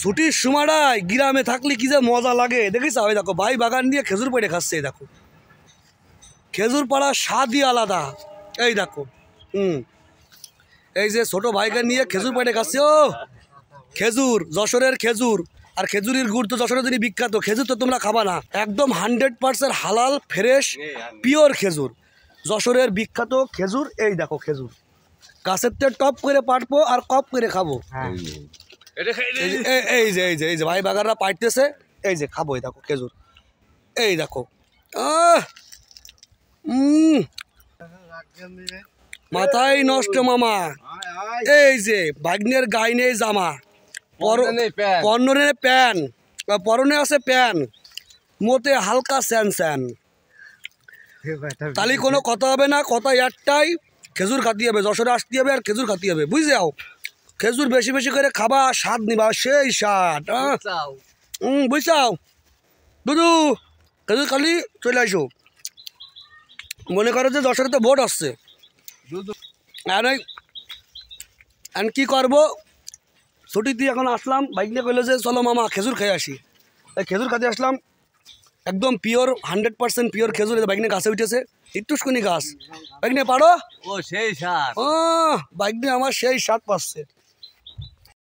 ছুটির সময়টায় গ্রামে থাকলে কি যে মজা লাগে দেখিস। ওই দেখো ভাই বাগান দিয়ে খেজুর পেড়ে খাচ্ছে। এই দেখো খেজুর পাড়ার স্বাদই আলাদা। এই দেখো এই যে ছোট ভাইকে নিয়ে খেজুর পেড়ে খাচ্ছে। ও খেজুর, যশোরের খেজুর, আর খেজুরির গুড় তো যশোরের জন্য বিখ্যাত। খেজুর তো তোমরা খাবা না, একদম 100% হালাল ফ্রেশ পিওর খেজুর, যশোরের বিখ্যাত খেজুর। এই দেখো খেজুর গাছের থেকে টপ করে পাটবো আর কপ করে খাবো। এই যে এই যে এই যে ভাই বাগানরা পাইতেছে। এই যে খাবো। এই দেখো খেজুর, এই দেখো মাথায় নষ্ট মামা। এই যে ভাগ্নের গায়ে নেই জামা, পরনে প্যান, পরনে আছে প্যান, মোতে হালকা স্যান স্যান। তাহলে কোনো কথা হবে না, কথা একটাই, খেজুর খাতে হবে, যশোরে আসতে হবে আর খেজুর খাতে হবে। বুঝে যাও, খেজুর বেশি বেশি করে খাবা, স্বাদ নিবা, সেই স্বাদ। বুঝছাও দুদু, খেজুর খালি চলে আসো। মনে করো যে যশোরে তো ভোট আসছে, আর কি করবো, ছুটি দিয়ে এখন আসলাম। বাইক নিয়ে কইলো যে চলো মামা খেজুর খেয়ে আসি। তাই খেজুর খাতে আসলাম, একদম পিওর 100% পিওর খেজুর। বাইক নিয়ে গাছে উঠেছে, একটুখানি গাছ। বাইক নিয়ে পারো, ও সেই স্বাদ, ও বাইক নিয়ে আমার সেই স্বাদ পাচ্ছে।